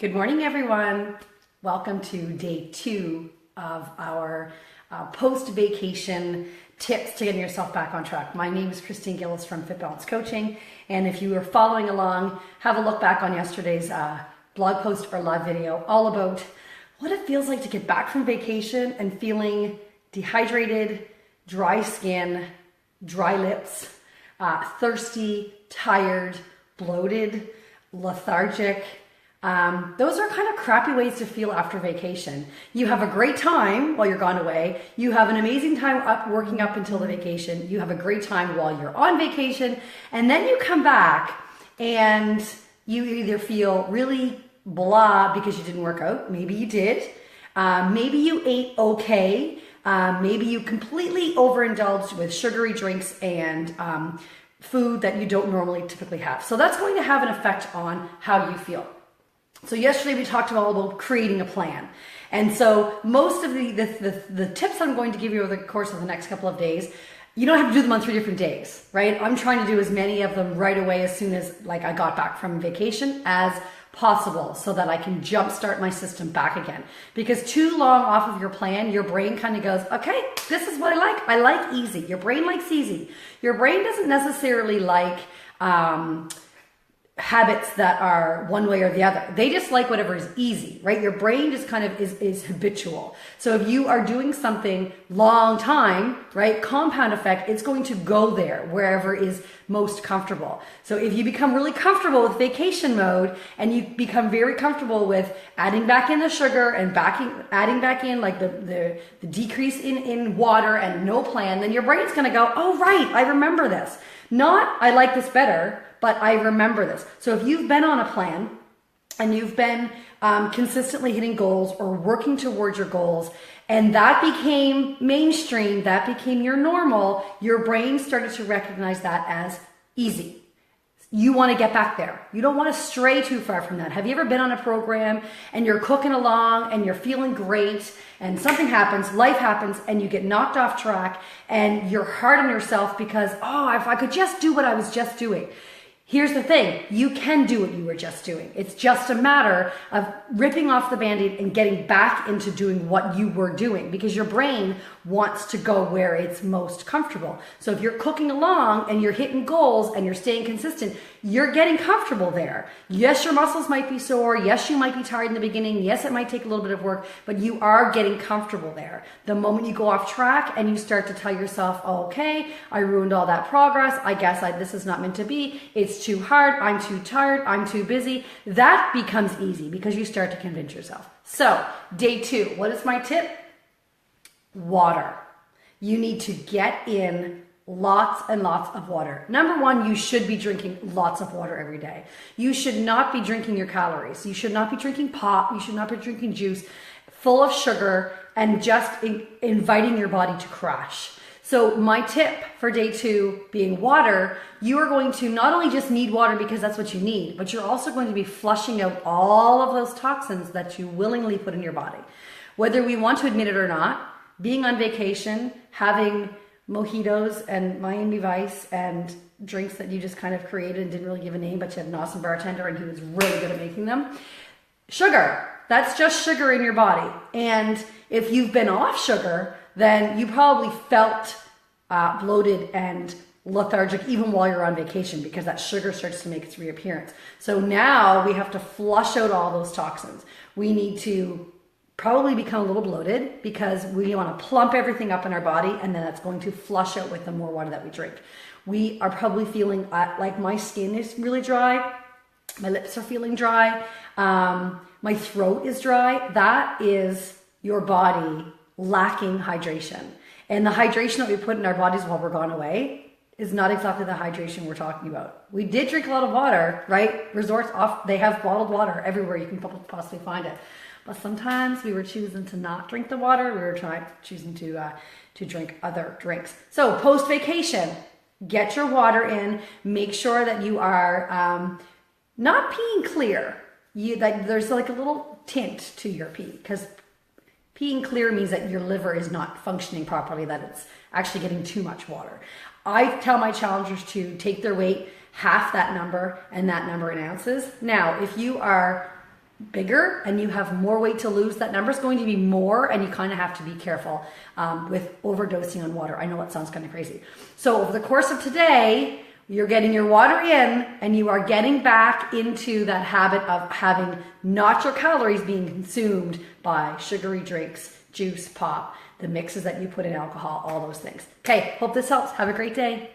Good morning, everyone. Welcome to day 2 of our post-vacation tips to getting yourself back on track. My name is Christine Gillis from Fit Balance Coaching, and if you are following along, have a look back on yesterday's blog post or live video all about what it feels like to get back from vacation and feeling dehydrated, dry skin, dry lips, thirsty, tired, bloated, lethargic. Those are kind of crappy ways to feel after vacation. You have a great time while you're gone away. You have an amazing time working up until the vacation. You have a great time while you're on vacation. And then you come back and you either feel really blah because you didn't work out. Maybe you did. Maybe you ate okay. Maybe you completely overindulged with sugary drinks and food that you don't normally typically have. So that's going to have an effect on how you feel. So yesterday we talked all about creating a plan. And so most of the tips I'm going to give you over the course of the next couple of days, you don't have to do them on 3 different days, right? I'm trying to do as many of them right away as soon as I got back from vacation as possible so that I can jumpstart my system back again. Because too long off of your plan, your brain kind of goes, okay, this is what I like. I like easy. Your brain likes easy. Your brain doesn't necessarily like habits that are one way or the other. They just like whatever is easy, right? Your brain just kind of is habitual. So if you are doing something long time, right, compound effect, it's going to go there wherever is most comfortable. So if you become really comfortable with vacation mode and you become very comfortable with adding back in the sugar and adding back in like the decrease in water and no plan, then your brain's going to go, oh, right, I remember this. Not, I like this better, but I remember this. So if you've been on a plan and you've been consistently hitting goals or working towards your goals, and that became mainstream, that became your normal, your brain started to recognize that as easy. You want to get back there. You don't want to stray too far from that. Have you ever been on a program and you're cooking along and you're feeling great and something happens, life happens, and you get knocked off track and you're hard on yourself because, oh, if I could just do what I was just doing. Here's the thing, you can do what you were just doing. It's just a matter of ripping off the Band-Aid and getting back into doing what you were doing because your brain wants to go where it's most comfortable. So if you're cooking along and you're hitting goals and you're staying consistent, you're getting comfortable there. Yes, your muscles might be sore. Yes, you might be tired in the beginning. Yes, it might take a little bit of work, but you are getting comfortable there. The moment you go off track and you start to tell yourself, oh, okay, I ruined all that progress. I guess this is not meant to be. It's too hard. I'm too tired. I'm too busy. That becomes easy because you start to convince yourself. So day 2, what is my tip? Water. You need to get in lots and lots of water. Number 1, you should be drinking lots of water every day. You should not be drinking your calories. You should not be drinking pop. You should not be drinking juice full of sugar and just inviting your body to crash. So my tip for day 2 being water, you are going to not only just need water because that's what you need, but you're also going to be flushing out all of those toxins that you willingly put in your body. Whether we want to admit it or not, being on vacation, having mojitos and Miami Vice and drinks that you just kind of created and didn't really give a name, but you had an awesome bartender and he was really good at making them. Sugar, that's just sugar in your body. And if you've been off sugar, then you probably felt bloated and lethargic even while you're on vacation because that sugar starts to make its reappearance. So now we have to flush out all those toxins. We need to probably become a little bloated because we want to plump everything up in our body and then that's going to flush out with the more water that we drink. We are probably feeling like my skin is really dry. My lips are feeling dry. My throat is dry. That is your body lacking hydration. And the hydration that we put in our bodies while we're gone away is not exactly the hydration we're talking about. We did drink a lot of water, right? Resorts they have bottled water everywhere you can possibly find it. But sometimes we were choosing to not drink the water. We were choosing to drink other drinks. So post-vacation, get your water in. Make sure that you are not peeing clear. That there's like a little tint to your pee because peeing clear means that your liver is not functioning properly, that it's actually getting too much water. I tell my challengers to take their weight, half that number and that number in ounces. Now, if you are bigger and you have more weight to lose, that number is going to be more, and you kind of have to be careful with overdosing on water. I know it sounds kind of crazy. So over the course of today, you're getting your water in and you are getting back into that habit of having not your calories being consumed by sugary drinks, juice, pop, the mixes that you put in alcohol, all those things. Okay, hope this helps. Have a great day.